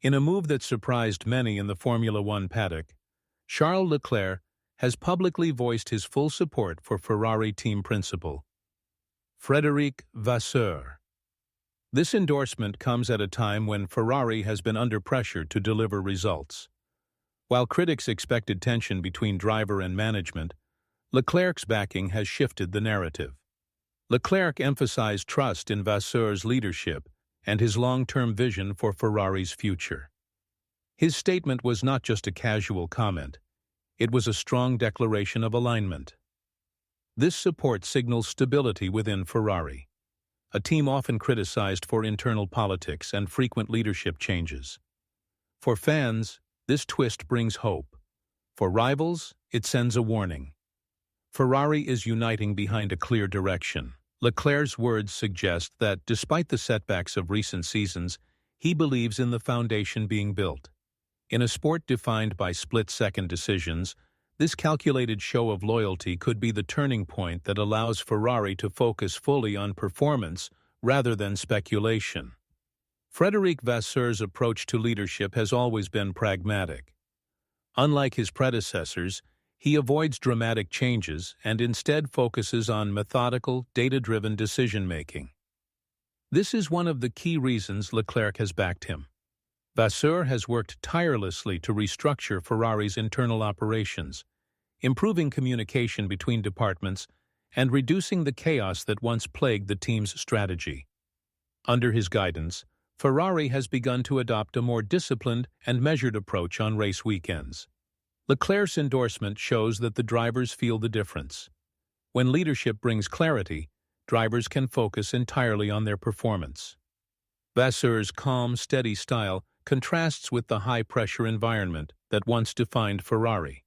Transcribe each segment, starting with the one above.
In a move that surprised many in the Formula One paddock, Charles Leclerc has publicly voiced his full support for Ferrari team principal, Frédéric Vasseur. This endorsement comes at a time when Ferrari has been under pressure to deliver results. While critics expected tension between driver and management, Leclerc's backing has shifted the narrative. Leclerc emphasized trust in Vasseur's leadership and his long-term vision for Ferrari's future. His statement was not just a casual comment. It was a strong declaration of alignment. This support signals stability within Ferrari, a team often criticized for internal politics and frequent leadership changes. For fans, this twist brings hope. For rivals, it sends a warning. Ferrari is uniting behind a clear direction. Leclerc's words suggest that, despite the setbacks of recent seasons, he believes in the foundation being built. In a sport defined by split-second decisions, this calculated show of loyalty could be the turning point that allows Ferrari to focus fully on performance rather than speculation. Frédéric Vasseur's approach to leadership has always been pragmatic. Unlike his predecessors, he avoids dramatic changes and instead focuses on methodical, data-driven decision-making. This is one of the key reasons Leclerc has backed him. Vasseur has worked tirelessly to restructure Ferrari's internal operations, improving communication between departments and reducing the chaos that once plagued the team's strategy. Under his guidance, Ferrari has begun to adopt a more disciplined and measured approach on race weekends. Leclerc's endorsement shows that the drivers feel the difference. When leadership brings clarity, drivers can focus entirely on their performance. Vasseur's calm, steady style contrasts with the high-pressure environment that once defined Ferrari.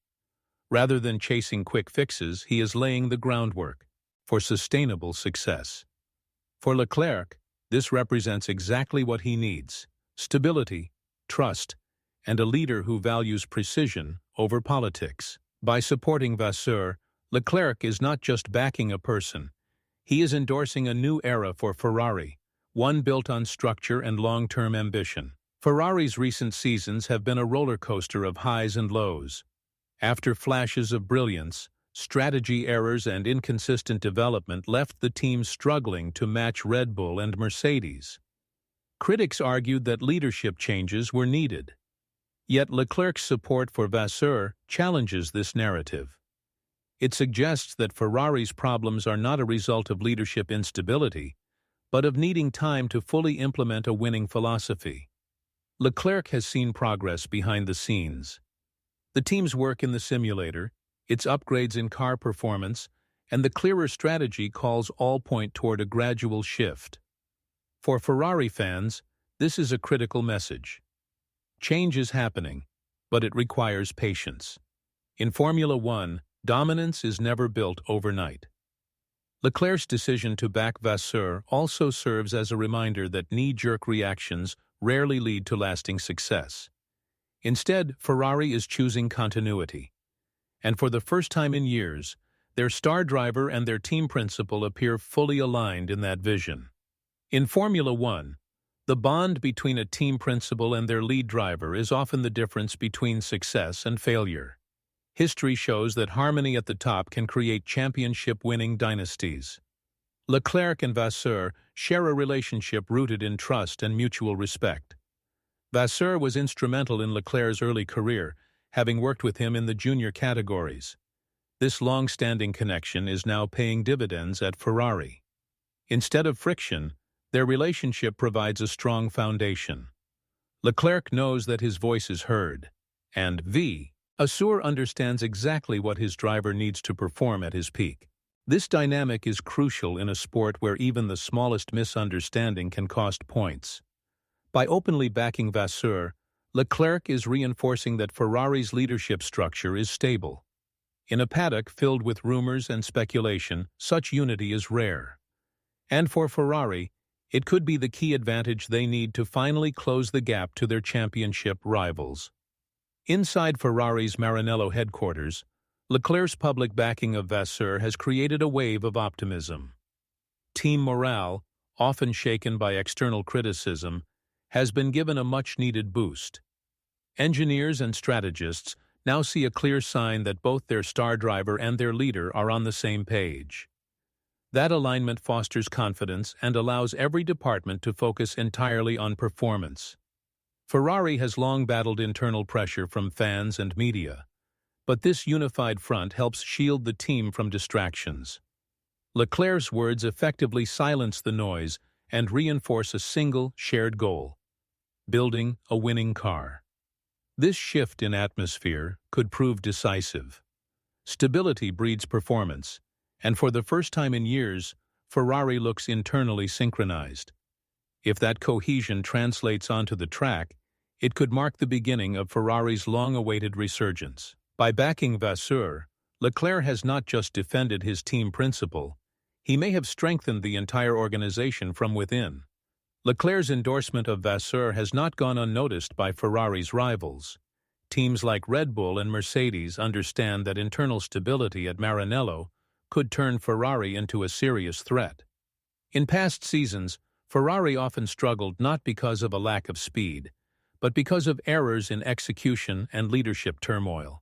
Rather than chasing quick fixes, he is laying the groundwork for sustainable success. For Leclerc, this represents exactly what he needs: stability, trust, and a leader who values precision over politics. By supporting Vasseur, Leclerc is not just backing a person. He is endorsing a new era for Ferrari, one built on structure and long-term ambition. Ferrari's recent seasons have been a roller coaster of highs and lows. After flashes of brilliance, strategy errors and inconsistent development left the team struggling to match Red Bull and Mercedes. Critics argued that leadership changes were needed. Yet Leclerc's support for Vasseur challenges this narrative. It suggests that Ferrari's problems are not a result of leadership instability, but of needing time to fully implement a winning philosophy. Leclerc has seen progress behind the scenes. The team's work in the simulator, its upgrades in car performance, and the clearer strategy calls all point toward a gradual shift. For Ferrari fans, this is a critical message. Change is happening, but it requires patience. In Formula One, dominance is never built overnight. Leclerc's decision to back Vasseur also serves as a reminder that knee-jerk reactions rarely lead to lasting success. Instead, Ferrari is choosing continuity. And for the first time in years, their star driver and their team principal appear fully aligned in that vision. In Formula One, the bond between a team principal and their lead driver is often the difference between success and failure. History shows that harmony at the top can create championship-winning dynasties. Leclerc and Vasseur share a relationship rooted in trust and mutual respect. Vasseur was instrumental in Leclerc's early career, having worked with him in the junior categories. This long-standing connection is now paying dividends at Ferrari. Instead of friction, their relationship provides a strong foundation. Leclerc knows that his voice is heard, and Vasseur understands exactly what his driver needs to perform at his peak. This dynamic is crucial in a sport where even the smallest misunderstanding can cost points. By openly backing Vasseur, Leclerc is reinforcing that Ferrari's leadership structure is stable. In a paddock filled with rumors and speculation, such unity is rare. And for Ferrari, it could be the key advantage they need to finally close the gap to their championship rivals. Inside Ferrari's Maranello headquarters, Leclerc's public backing of Vasseur has created a wave of optimism. Team morale, often shaken by external criticism, has been given a much-needed boost. Engineers and strategists now see a clear sign that both their star driver and their leader are on the same page. That alignment fosters confidence and allows every department to focus entirely on performance. Ferrari has long battled internal pressure from fans and media, but this unified front helps shield the team from distractions. Leclerc's words effectively silence the noise and reinforce a single, shared goal: building a winning car. This shift in atmosphere could prove decisive. Stability breeds performance, and for the first time in years, Ferrari looks internally synchronized. If that cohesion translates onto the track, it could mark the beginning of Ferrari's long-awaited resurgence. By backing Vasseur, Leclerc has not just defended his team principle, he may have strengthened the entire organization from within. Leclerc's endorsement of Vasseur has not gone unnoticed by Ferrari's rivals. Teams like Red Bull and Mercedes understand that internal stability at Maranello could turn Ferrari into a serious threat. In past seasons, Ferrari often struggled not because of a lack of speed, but because of errors in execution and leadership turmoil.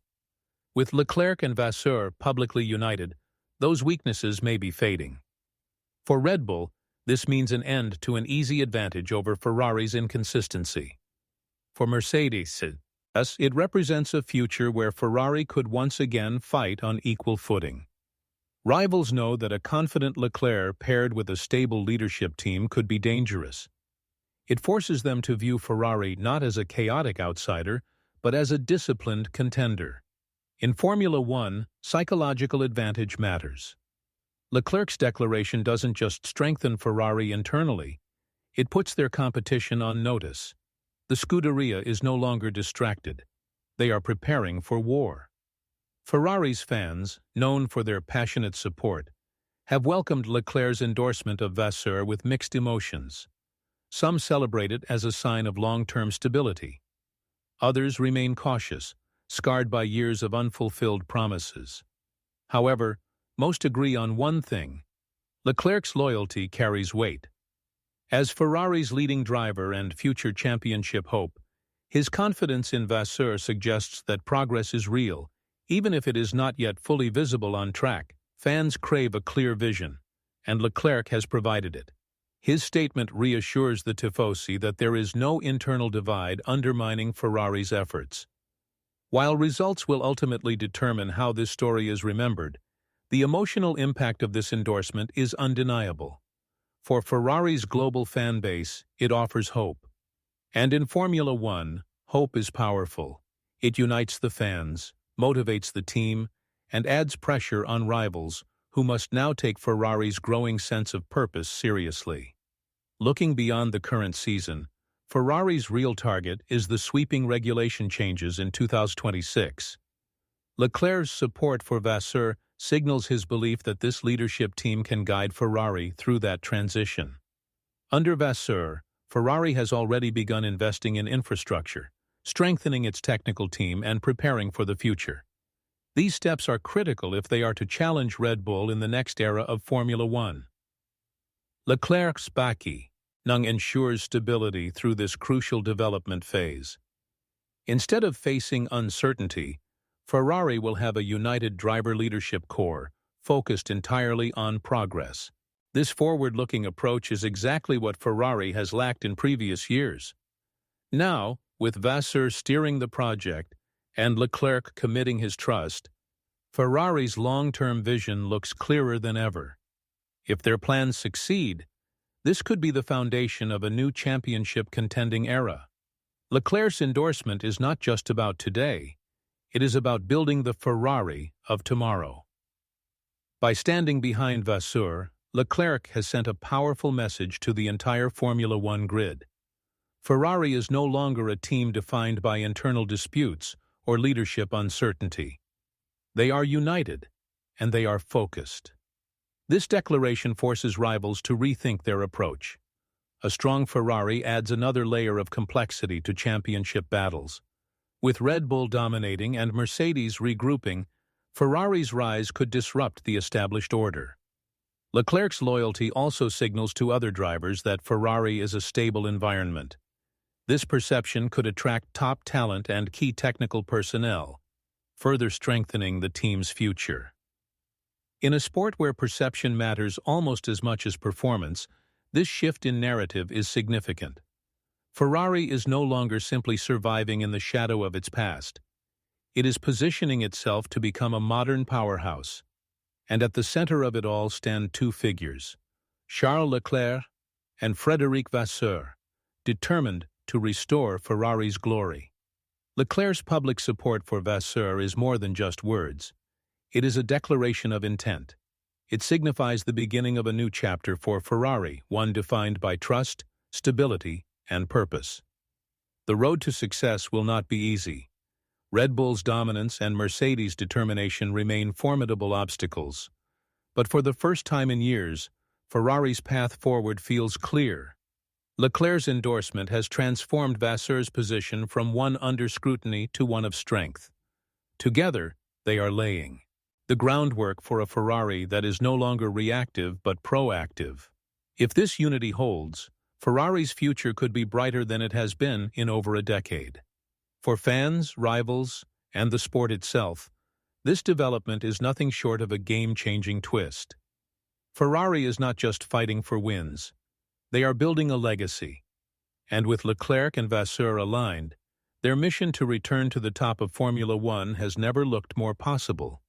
With Leclerc and Vasseur publicly united, those weaknesses may be fading. For Red Bull, this means an end to an easy advantage over Ferrari's inconsistency. For Mercedes, it represents a future where Ferrari could once again fight on equal footing. Rivals know that a confident Leclerc paired with a stable leadership team could be dangerous. It forces them to view Ferrari not as a chaotic outsider, but as a disciplined contender. In Formula One, psychological advantage matters. Leclerc's declaration doesn't just strengthen Ferrari internally, it puts their competition on notice. The Scuderia is no longer distracted. They are preparing for war. Ferrari's fans, known for their passionate support, have welcomed Leclerc's endorsement of Vasseur with mixed emotions. Some celebrate it as a sign of long-term stability. Others remain cautious, scarred by years of unfulfilled promises. However, most agree on one thing: Leclerc's loyalty carries weight. As Ferrari's leading driver and future championship hope, his confidence in Vasseur suggests that progress is real, even if it is not yet fully visible on track. Fans crave a clear vision, and Leclerc has provided it. His statement reassures the Tifosi that there is no internal divide undermining Ferrari's efforts. While results will ultimately determine how this story is remembered, the emotional impact of this endorsement is undeniable. For Ferrari's global fan base, it offers hope. And in Formula One, hope is powerful. It unites the fans, motivates the team, and adds pressure on rivals who must now take Ferrari's growing sense of purpose seriously. Looking beyond the current season, Ferrari's real target is the sweeping regulation changes in 2026. Leclerc's support for Vasseur signals his belief that this leadership team can guide Ferrari through that transition. Under Vasseur, Ferrari has already begun investing in infrastructure, strengthening its technical team and preparing for the future. These steps are critical if they are to challenge Red Bull in the next era of Formula One. Leclerc's backing ensures stability through this crucial development phase. Instead of facing uncertainty, Ferrari will have a united driver leadership core, focused entirely on progress. This forward-looking approach is exactly what Ferrari has lacked in previous years. Now, with Vasseur steering the project and Leclerc committing his trust, Ferrari's long-term vision looks clearer than ever. If their plans succeed, this could be the foundation of a new championship contending era. Leclerc's endorsement is not just about today, it is about building the Ferrari of tomorrow. By standing behind Vasseur, Leclerc has sent a powerful message to the entire Formula One grid. Ferrari is no longer a team defined by internal disputes or leadership uncertainty. They are united, and they are focused. This declaration forces rivals to rethink their approach. A strong Ferrari adds another layer of complexity to championship battles. With Red Bull dominating and Mercedes regrouping, Ferrari's rise could disrupt the established order. Leclerc's loyalty also signals to other drivers that Ferrari is a stable environment. This perception could attract top talent and key technical personnel, further strengthening the team's future. In a sport where perception matters almost as much as performance, this shift in narrative is significant. Ferrari is no longer simply surviving in the shadow of its past. It is positioning itself to become a modern powerhouse. And at the center of it all stand two figures, Charles Leclerc and Frédéric Vasseur, determined to restore Ferrari's glory. Leclerc's public support for Vasseur is more than just words. It is a declaration of intent. It signifies the beginning of a new chapter for Ferrari, one defined by trust, stability, and purpose. The road to success will not be easy. Red Bull's dominance and Mercedes' determination remain formidable obstacles. But for the first time in years, Ferrari's path forward feels clear. Leclerc's endorsement has transformed Vasseur's position from one under scrutiny to one of strength. Together, they are laying the groundwork for a Ferrari that is no longer reactive but proactive. If this unity holds, Ferrari's future could be brighter than it has been in over a decade. For fans, rivals, and the sport itself, this development is nothing short of a game-changing twist. Ferrari is not just fighting for wins. They are building a legacy. And with Leclerc and Vasseur aligned, their mission to return to the top of Formula One has never looked more possible.